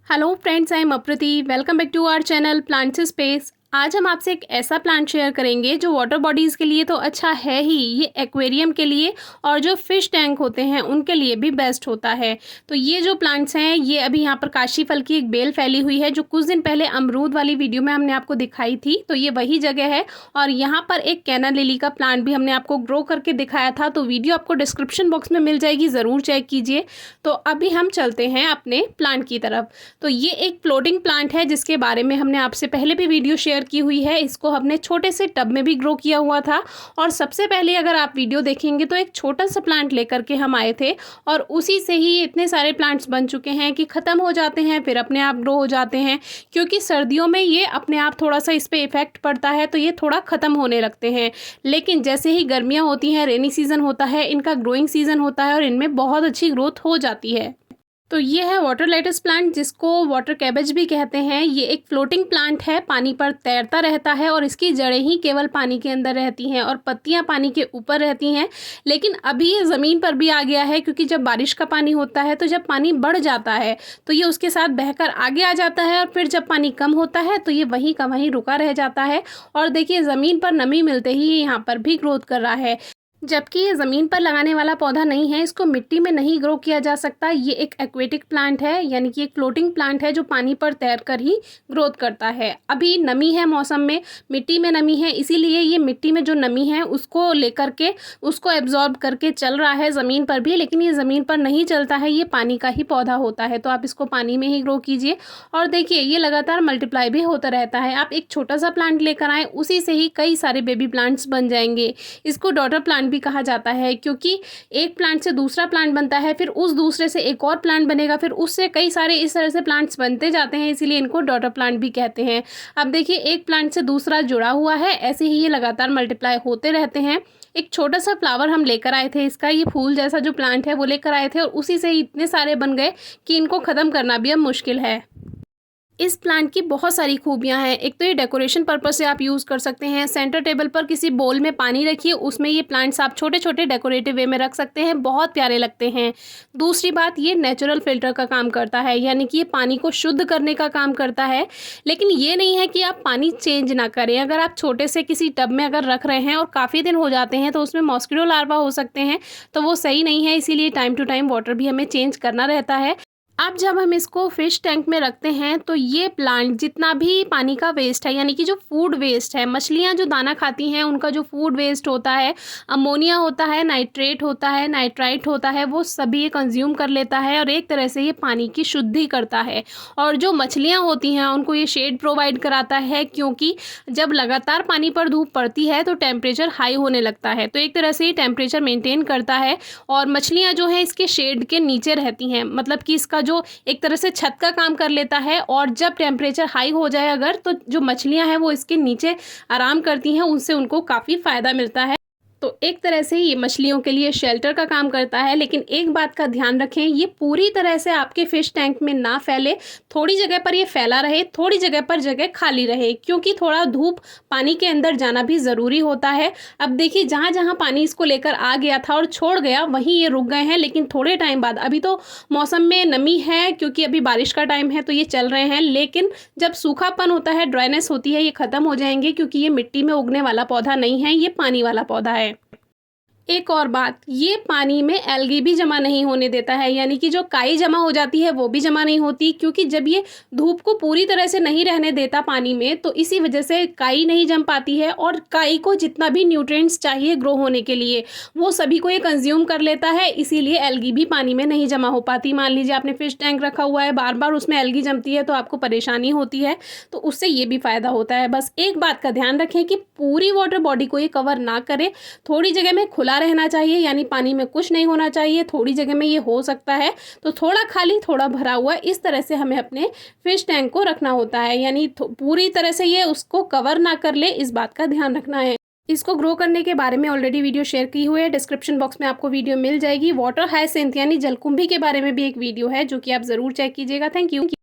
Hello friends, I am Aprati. Welcome back to our channel plants space. आज हम आपसे एक ऐसा प्लांट शेयर करेंगे जो वाटर बॉडीज़ के लिए तो अच्छा है ही, ये एक्वेरियम के लिए और जो फिश टैंक होते हैं उनके लिए भी बेस्ट होता है। तो ये जो प्लांट्स हैं, ये अभी यहाँ पर काशी फल की एक बेल फैली हुई है जो कुछ दिन पहले अमरूद वाली वीडियो में हमने आपको दिखाई थी। तो ये वही जगह है और यहाँ पर एक कैना लिली का प्लांट भी हमने आपको ग्रो करके दिखाया था। तो वीडियो आपको डिस्क्रिप्शन बॉक्स में मिल जाएगी, ज़रूर चेक कीजिए। तो अभी हम चलते हैं अपने प्लांट की तरफ। तो ये एक फ्लोटिंग प्लांट है जिसके बारे में हमने आपसे पहले भी वीडियो शेयर की हुई है। इसको हमने छोटे से टब में भी ग्रो किया हुआ था और सबसे पहले अगर आप वीडियो देखेंगे तो एक छोटा सा प्लांट लेकर के हम आए थे और उसी से ही इतने सारे प्लांट्स बन चुके हैं कि ख़त्म हो जाते हैं फिर अपने आप ग्रो हो जाते हैं, क्योंकि सर्दियों में ये अपने आप थोड़ा सा इस पर इफेक्ट पड़ता है तो ये थोड़ा ख़त्म होने लगते हैं। लेकिन जैसे ही गर्मियाँ होती हैं, रेनी सीज़न होता है, इनका ग्रोइंग सीज़न होता है और इनमें बहुत अच्छी ग्रोथ हो जाती है। तो ये है वाटर लेटस प्लांट, जिसको वाटर कैबेज भी कहते हैं। ये एक फ्लोटिंग प्लांट है, पानी पर तैरता रहता है और इसकी जड़ें ही केवल पानी के अंदर रहती हैं और पत्तियां पानी के ऊपर रहती हैं। लेकिन अभी ये ज़मीन पर भी आ गया है, क्योंकि जब बारिश का पानी होता है तो जब पानी बढ़ जाता है तो ये उसके साथ बहकर आगे आ जाता है और फिर जब पानी कम होता है तो ये वहीं का वहीं रुका रह जाता है। और देखिए, ज़मीन पर नमी मिलते ही ये यहाँ पर भी ग्रोथ कर रहा है। जबकि ये ज़मीन पर लगाने वाला पौधा नहीं है, इसको मिट्टी में नहीं ग्रो किया जा सकता। ये एक एक्वेटिक प्लांट है, यानी कि एक फ्लोटिंग प्लांट है जो पानी पर तैरकर ही ग्रोथ करता है। अभी नमी है मौसम में, मिट्टी में नमी है, इसीलिए ये मिट्टी में जो नमी है उसको लेकर के उसको एब्जॉर्ब करके चल रहा है ज़मीन पर भी। लेकिन ये ज़मीन पर नहीं चलता है, ये पानी का ही पौधा होता है, तो आप इसको पानी में ही ग्रो कीजिए। और देखिए, ये लगातार मल्टीप्लाई भी होता रहता है। आप एक छोटा सा प्लांट लेकर आएँ, उसी से ही कई सारे बेबी प्लांट्स बन जाएंगे। इसको डॉटर प्लांट भी कहा जाता है, क्योंकि एक प्लांट से दूसरा प्लांट बनता है, फिर उस दूसरे से एक और प्लांट बनेगा, फिर उससे कई सारे इस तरह से प्लांट्स बनते जाते हैं, इसीलिए इनको डॉटर प्लांट भी कहते हैं। अब देखिए, एक प्लांट से दूसरा जुड़ा हुआ है, ऐसे ही ये लगातार मल्टीप्लाई होते रहते हैं। एक छोटा सा फ्लावर हम लेकर आए थे, इसका ये फूल जैसा जो प्लांट है वो लेकर आए थे और उसी से ही इतने सारे बन गए कि इनको ख़त्म करना भी अब मुश्किल है। इस प्लांट की बहुत सारी खूबियां हैं। एक तो ये डेकोरेशन पर्पस से आप यूज़ कर सकते हैं। सेंटर टेबल पर किसी बोल में पानी रखिए, उसमें ये प्लांट्स आप छोटे छोटे डेकोरेटिव वे में रख सकते हैं, बहुत प्यारे लगते हैं। दूसरी बात, ये नेचुरल फिल्टर का काम करता है, यानी कि ये पानी को शुद्ध करने का काम करता है। लेकिन ये नहीं है कि आप पानी चेंज ना करें। अगर आप छोटे से किसी टब में अगर रख रहे हैं और काफ़ी दिन हो जाते हैं तो उसमें मॉस्किटो लार्वा हो सकते हैं, तो वो सही नहीं है। इसीलिए टाइम टू टाइम वाटर भी हमें चेंज करना रहता है। अब जब हम इसको फिश टैंक में रखते हैं तो ये प्लांट जितना भी पानी का वेस्ट है, यानी कि जो फूड वेस्ट है, मछलियाँ जो दाना खाती हैं उनका जो फूड वेस्ट होता है, अमोनिया होता है, नाइट्रेट होता है, नाइट्राइट होता है, वो सभी ये कंज्यूम कर लेता है और एक तरह से ये पानी की शुद्धि करता है। और जो मछलियाँ होती हैं उनको ये शेड प्रोवाइड कराता है, क्योंकि जब लगातार पानी पर धूप पड़ती है तो टेम्परेचर हाई होने लगता है, तो एक तरह से ये टेम्परेचर मेंटेन करता है। और मछलियाँ जो हैं इसके शेड के नीचे रहती हैं, मतलब कि इसका जो एक तरह से छत का काम कर लेता है। और जब टेम्परेचर हाई हो जाए अगर, तो जो मछलियां हैं वो इसके नीचे आराम करती हैं, उनसे उनको काफ़ी फ़ायदा मिलता है। तो एक तरह से ये मछलियों के लिए शेल्टर का काम करता है। लेकिन एक बात का ध्यान रखें, ये पूरी तरह से आपके फिश टैंक में ना फैले। थोड़ी जगह पर ये फैला रहे, थोड़ी जगह पर जगह खाली रहे, क्योंकि थोड़ा धूप पानी के अंदर जाना भी ज़रूरी होता है। अब देखिए, जहाँ जहाँ पानी इसको लेकर आ गया था और छोड़ गया वहीं ये रुक गए हैं। लेकिन थोड़े टाइम बाद, अभी तो मौसम में नमी है क्योंकि अभी बारिश का टाइम है तो ये चल रहे हैं, लेकिन जब सूखापन होता है, ड्राइनेस होती है, ये ख़त्म हो जाएंगे, क्योंकि ये मिट्टी में उगने वाला पौधा नहीं है, ये पानी वाला पौधा है। एक और बात, ये पानी में एल्गी भी जमा नहीं होने देता है, यानी कि जो काई जमा हो जाती है वो भी जमा नहीं होती, क्योंकि जब ये धूप को पूरी तरह से नहीं रहने देता पानी में तो इसी वजह से काई नहीं जम पाती है। और काई को जितना भी न्यूट्रिएंट्स चाहिए ग्रो होने के लिए वो सभी को ये कंज्यूम कर लेता है, इसीलिए एल्गी भी पानी में नहीं जमा हो पाती। मान लीजिए आपने फिश टैंक रखा हुआ है, बार बार उसमें एल्गी जमती है तो आपको परेशानी होती है, तो उससे ये भी फ़ायदा होता है। बस एक बात का ध्यान रखें कि पूरी वाटर बॉडी को ये कवर ना करे, थोड़ी जगह में खुला रहना चाहिए, यानी पानी में कुछ नहीं होना चाहिए। थोड़ी जगह में ये हो सकता है, तो थोड़ा खाली थोड़ा भरा हुआ, इस तरह से हमें अपने फिश टैंक को रखना होता है, यानी पूरी तरह से ये उसको कवर ना कर ले, इस बात का ध्यान रखना है। इसको ग्रो करने के बारे में ऑलरेडी वीडियो शेयर की हुई है, डिस्क्रिप्शन बॉक्स में आपको वीडियो मिल जाएगी। वाटर हायसिंथ यानी जलकुंभी के बारे में भी एक वीडियो है जो कि आप ज़रूर चेक कीजिएगा। Thank you.